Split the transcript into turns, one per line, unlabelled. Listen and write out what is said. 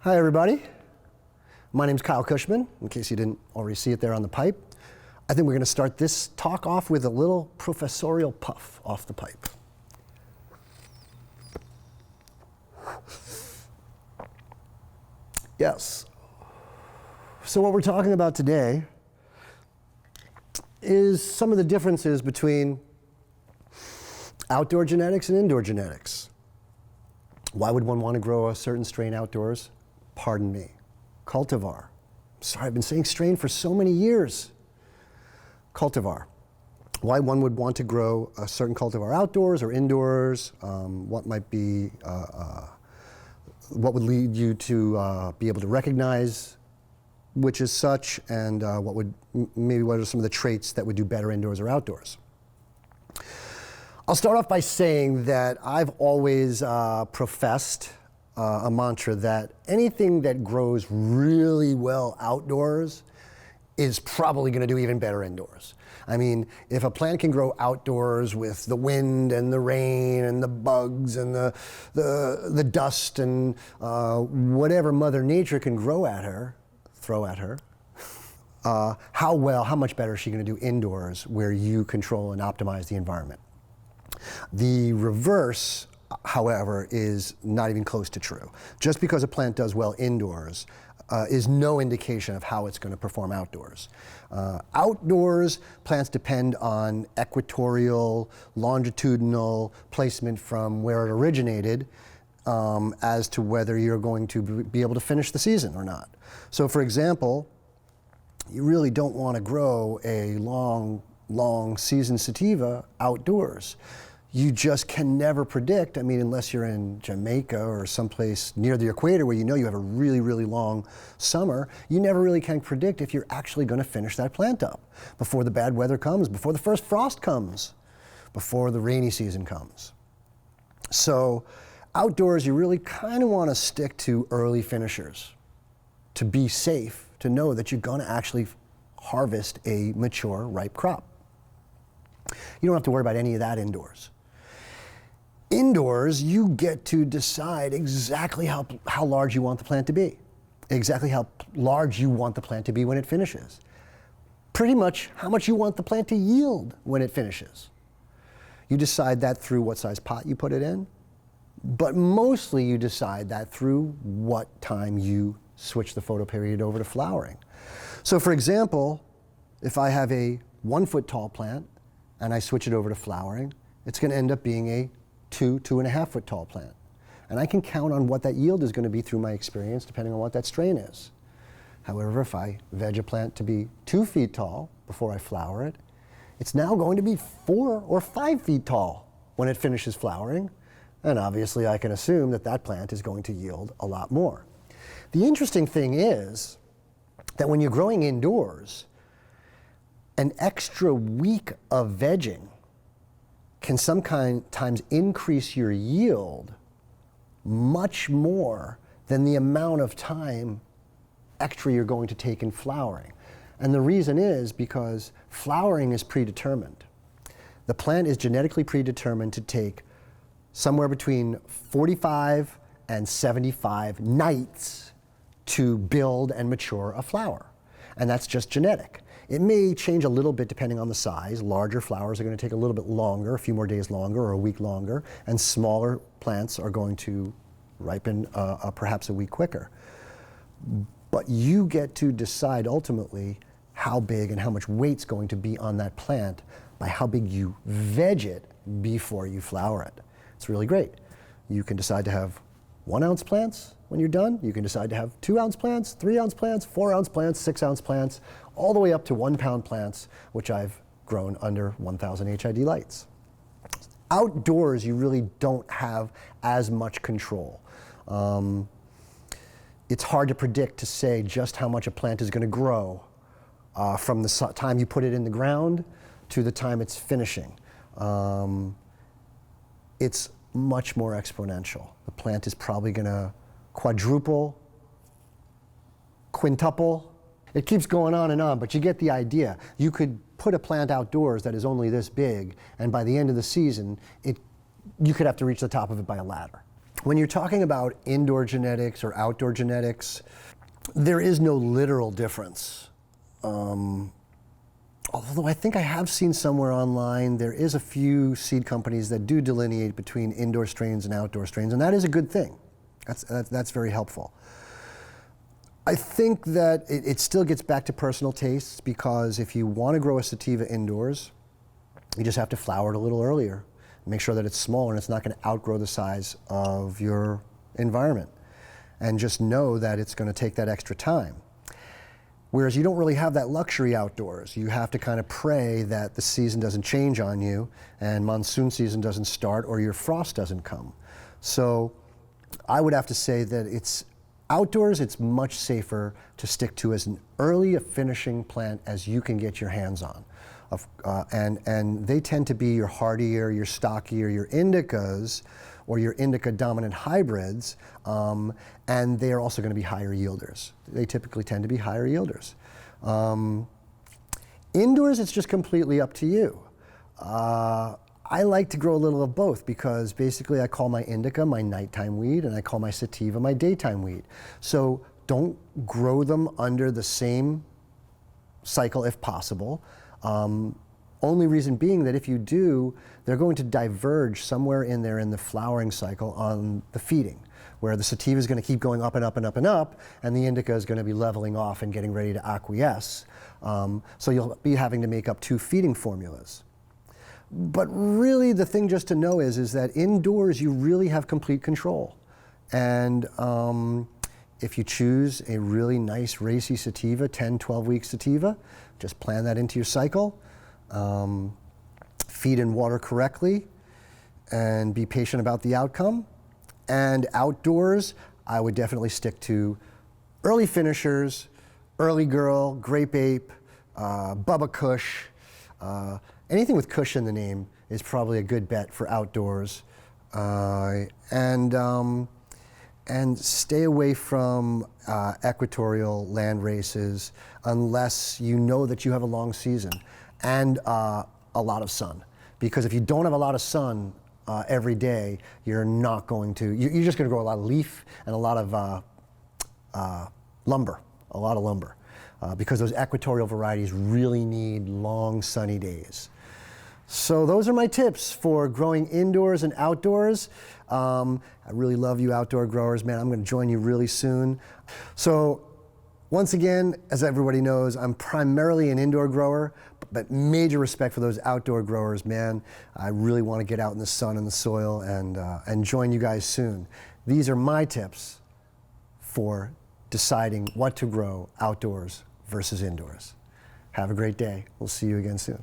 Hi everybody, my name's Kyle Kushman, in case you didn't already see it there on the pipe. I think we're going to start this talk off with a little professorial puff off the pipe. Yes, so what we're talking about today is some of the differences between outdoor genetics and indoor genetics. Why would one want to grow a certain strain outdoors? Pardon me, cultivar. Sorry, I've been saying strain for so many years. Cultivar. Why one would want to grow a certain cultivar outdoors or indoors, what might be, what would lead you to be able to recognize which is such, and what are some of the traits that would do better indoors or outdoors. I'll start off by saying that I've always professed a mantra that anything that grows really well outdoors is probably going to do even better indoors. I mean, if a plant can grow outdoors with the wind and the rain and the bugs and the dust and whatever Mother Nature can throw at her, how much better is she going to do indoors where you control and optimize the environment? The reverse, however, is not even close to true. Just because a plant does well indoors is no indication of how it's going to perform outdoors. Outdoors, plants depend on equatorial, longitudinal placement from where it originated as to whether you're going to be able to finish the season or not. So for example, you really don't want to grow a long season sativa outdoors. You just can never predict, I mean, unless you're in Jamaica or someplace near the equator where you know you have a really, really long summer, you never really can predict if you're actually going to finish that plant up before the bad weather comes, before the first frost comes, before the rainy season comes. So outdoors, you really kind of want to stick to early finishers to be safe, to know that you're going to actually harvest a mature, ripe crop. You don't have to worry about any of that indoors. Indoors, you get to decide exactly how large you want the plant to be, exactly how large you want the plant to be when it finishes, pretty much how much you want the plant to yield when it finishes. You decide that through what size pot you put it in, but mostly you decide that through what time you switch the photoperiod over to flowering. So for example, if I have a 1 foot tall plant and I switch it over to flowering, it's going to end up being a 2.5 foot tall plant. And I can count on what that yield is going to be through my experience depending on what that strain is. However, if I veg a plant to be 2 feet tall before I flower it, it's now going to be 4 or 5 feet tall when it finishes flowering. And obviously I can assume that that plant is going to yield a lot more. The interesting thing is that when you're growing indoors, an extra week of vegging can sometimes increase your yield much more than the amount of time extra you're going to take in flowering. And the reason is because flowering is predetermined. The plant is genetically predetermined to take somewhere between 45 and 75 nights to build and mature a flower. And that's just genetic. It may change a little bit depending on the size. Larger flowers are going to take a little bit longer, a few more days longer or a week longer, and smaller plants are going to ripen perhaps a week quicker. But you get to decide ultimately how big and how much weight's going to be on that plant by how big you veg it before you flower it. It's really great. You can decide to have 1 ounce plants when you're done. You can decide to have 2 ounce plants, 3 ounce plants, 4 ounce plants, 6 ounce plants, all the way up to 1 pound plants, which I've grown under 1,000 HID lights. Outdoors, you really don't have as much control. It's hard to predict, to say just how much a plant is going to grow from the time you put it in the ground to the time it's finishing. It's much more exponential. The plant is probably going to quadruple, quintuple. It keeps going on and on, but you get the idea. You could put a plant outdoors that is only this big, and by the end of the season, you could have to reach the top of it by a ladder. When you're talking about indoor genetics or outdoor genetics, there is no literal difference. Although I think I have seen somewhere online, there is a few seed companies that do delineate between indoor strains and outdoor strains, and that is a good thing. That's very helpful. I think that it still gets back to personal tastes, because if you want to grow a sativa indoors, you just have to flower it a little earlier. Make sure that it's small and it's not going to outgrow the size of your environment. And just know that it's going to take that extra time. Whereas you don't really have that luxury outdoors. You have to kind of pray that the season doesn't change on you and monsoon season doesn't start or your frost doesn't come. So I would have to say that it's outdoors, it's much safer to stick to as an early a finishing plant as you can get your hands on. And they tend to be your hardier, your stockier, your indicas, or your indica dominant hybrids, and they are also going to be higher yielders. They typically tend to be higher yielders. Indoors, it's just completely up to you. I like to grow a little of both, because basically I call my indica my nighttime weed and I call my sativa my daytime weed. So don't grow them under the same cycle if possible. Only reason being that if you do, they're going to diverge somewhere in there in the flowering cycle on the feeding, where the sativa is going to keep going up and up and up and up, and the indica is going to be leveling off and getting ready to acquiesce. So you'll be having to make up two feeding formulas. But really the thing just to know is that indoors you really have complete control. And if you choose a really nice racy sativa, 10, 12-week sativa, just plan that into your cycle. Feed and water correctly and be patient about the outcome. And outdoors, I would definitely stick to early finishers, early girl, grape ape, Bubba Kush. Anything with Kush in the name is probably a good bet for outdoors. And stay away from equatorial land races unless you know that you have a long season and a lot of sun. Because if you don't have a lot of sun every day, you're not going to, you're just going to grow a lot of leaf and a lot of lumber, because those equatorial varieties really need long sunny days. So those are my tips for growing indoors and outdoors. I really love you outdoor growers, man. I'm going to join you really soon. So once again, as everybody knows, I'm primarily an indoor grower, but major respect for those outdoor growers, man. I really want to get out in the sun and the soil and join you guys soon. These are my tips for deciding what to grow outdoors versus indoors. Have a great day. We'll see you again soon.